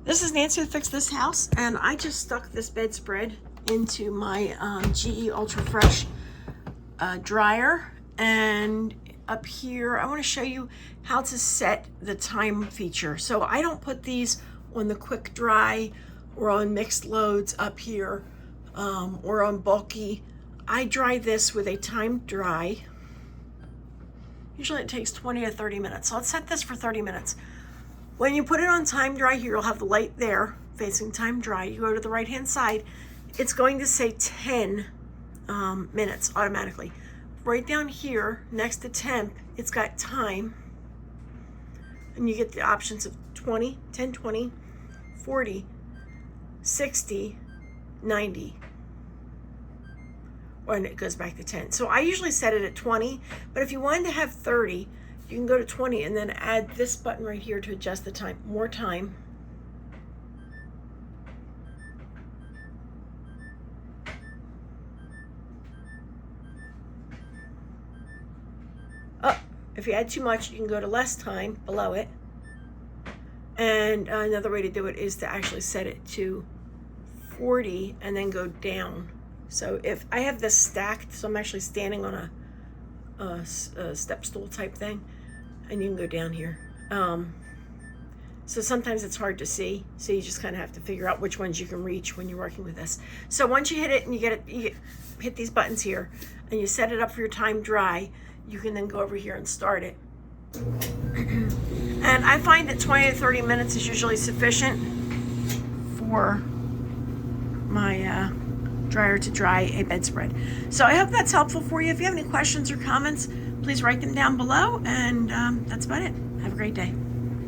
This is Nancy with Fix This House, and I just stuck this bedspread into my GE UltraFresh dryer. And up here, I want to show you how to set the time feature. So I don't put these on the quick dry or on mixed loads up here or on bulky. I dry this with a timed dry. Usually it takes 20 to 30 minutes. So let's set this for 30 minutes. When you put it on time dry here, you'll have the light there facing time dry. You go to the right hand side, it's going to say 10 minutes automatically. Right down here next to temp, it's got time, and you get the options of 20, 10, 20, 40, 60, 90. And it goes back to 10. So I usually set it at 20, but if you wanted to have 30, you can go to 20 and then add this button right here to adjust the time. More time. Oh, if you add too much, you can go to less time below it. And another way to do it is to actually set it to 40 and then go down. So if I have this stacked, so I'm actually standing on a step stool type thing, and you can go down here. So sometimes it's hard to see, so you just kind of have to figure out which ones you can reach when you're working with this. So once you hit it and you hit these buttons here, and you set it up for your time dry, you can then go over here and start it. And I find that 20 to 30 minutes is usually sufficient for my dryer to dry a bedspread. So I hope that's helpful for you. If you have any questions or comments, please write them down below, and that's about it. Have a great day.